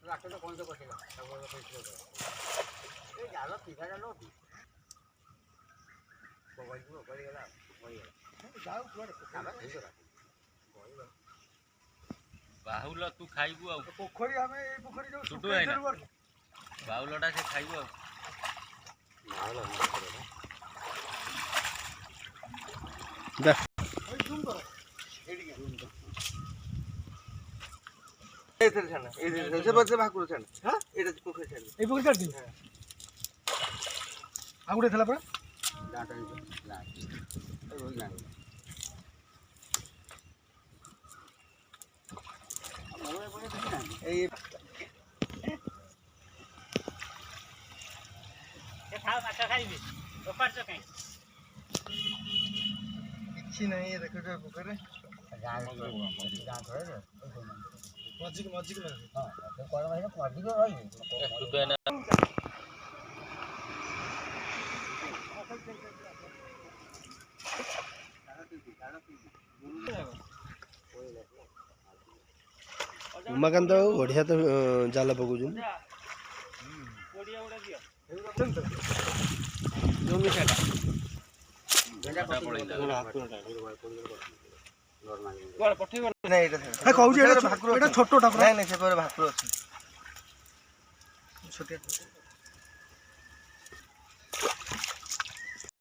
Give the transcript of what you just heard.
racket କଣ ପକେଇଲା ସବୁ ଏ ଜାଲ ପିଠା ଜାଲ ପକେଇଯିବ କରିଗଲା ଯାଉ କୁଆଡ଼େ ହେଇଗଲା ବାହୁଲ ତୁ ଖାଇବୁ ଆଉ ପୋଖରୀ ଆମେ ଏଇ ପୋଖରୀ ଯୋଉ ଛୁଟୁ ହେଇନା ବାହୁଲଟା ସେ ଖାଇବୁ ଆଉ ବାହୁଲ ଯା ওই জুম করো এইদিকে জুম করো এইতে ছানা এই যে বসে ভাকুর ছানা হ্যাঁ এটা পোখরি ছানা এই পোখরি ছাড় দিন হ্যাঁ আগুড়ে খেলা পড়া ডাটা এই ওই না এই এ খাও মাছ খাইবি ওপারছ কাই କିଛି ନାହିଁ ଏ ଦେଖ ପୋଖରୀରେ ମଝିକି ମଝିକି ଉମାକାନ୍ତ ବାବୁ ବଢ଼ିଆ ତ ଜାଲ ପକାଉଛନ୍ତି କହୁଛି ଛୋଟଟା ନାଇଁ ନାଇଁ ସେ ଭାକୁର ଅଛି ଛୋଟିଆ